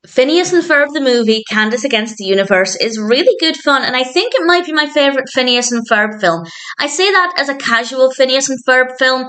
Phineas and Ferb the movie, Candace Against the Universe, is really good fun, and I think it might be my favourite Phineas and Ferb film. I say that as a casual Phineas and Ferb film.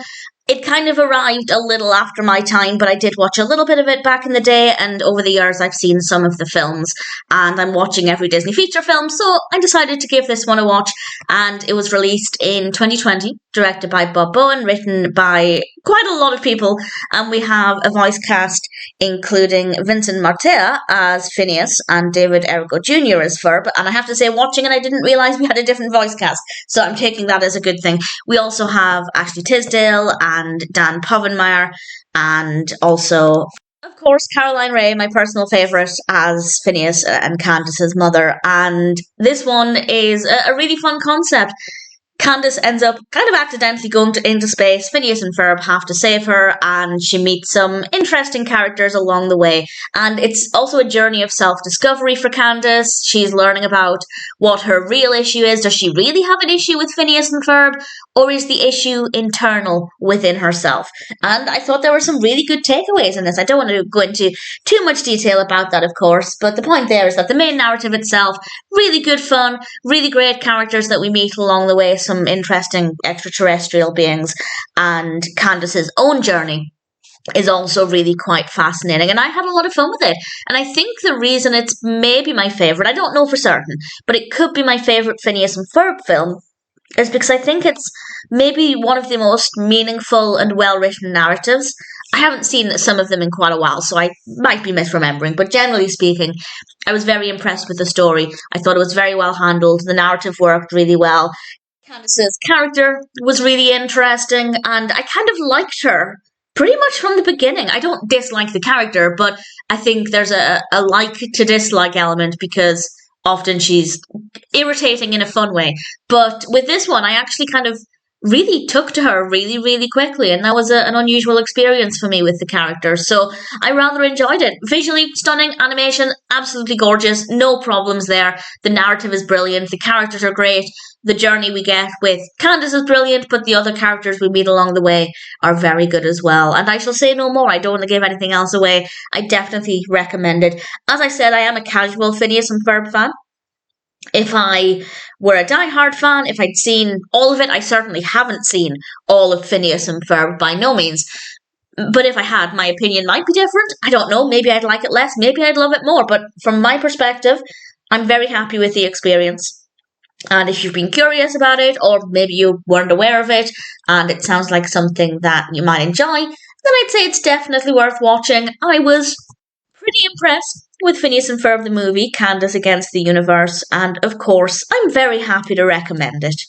It kind of arrived a little after my time, but I did watch a little bit of it back in the day, and over the years I've seen some of the films, and I'm watching every Disney feature film, so I decided to give this one a watch, and it was released in 2020, directed by Bob Bowen, written by quite a lot of people, and we have a voice cast including Vincent Martella as Phineas and David Errigo Jr. as Ferb, and I have to say, watching it, I didn't realise we had a different voice cast, so I'm taking that as a good thing. We also have Ashley Tisdale and Dan Povenmire, and also, of course, Caroline Rhea, my personal favourite, as Phineas and Candace's mother, and this one is a really fun concept. Candace ends up kind of accidentally going into space. Phineas and Ferb have to save her, and she meets some interesting characters along the way. And it's also a journey of self-discovery for Candace. She's learning about what her real issue is. Does she really have an issue with Phineas and Ferb, or is the issue internal within herself? And I thought there were some really good takeaways in this. I don't want to go into too much detail about that, of course, but the point there is that the main narrative itself, really good fun, really great characters that we meet along the way, some interesting extraterrestrial beings, and Candace's own journey is also really quite fascinating, and I had a lot of fun with it. And I think the reason it's maybe my favourite, I don't know for certain, but it could be my favourite Phineas and Ferb film, is because I think it's maybe one of the most meaningful and well-written narratives. I haven't seen some of them in quite a while, so I might be misremembering, but generally speaking, I was very impressed with the story. I thought it was very well handled, the narrative worked really well. Candace's character was really interesting, and I kind of liked her pretty much from the beginning. I don't dislike the character, but I think there's a like to dislike element because often she's irritating in a fun way. But with this one, I actually kind of really took to her really, really quickly, and that was an unusual experience for me with the character. So I rather enjoyed it. Visually stunning, animation absolutely gorgeous, no problems there. The narrative is brilliant, the characters are great. The journey we get with Candace is brilliant, but the other characters we meet along the way are very good as well. And I shall say no more. I don't want to give anything else away. I definitely recommend it. As I said, I am a casual Phineas and Ferb fan. If I were a die-hard fan, if I'd seen all of it, I certainly haven't seen all of Phineas and Ferb, by no means. But if I had, my opinion might be different. I don't know, maybe I'd like it less, maybe I'd love it more. But from my perspective, I'm very happy with the experience. And if you've been curious about it, or maybe you weren't aware of it, and it sounds like something that you might enjoy, then I'd say it's definitely worth watching. I was pretty impressed with Phineas and Ferb the movie, Candace Against the Universe, and of course, I'm very happy to recommend it.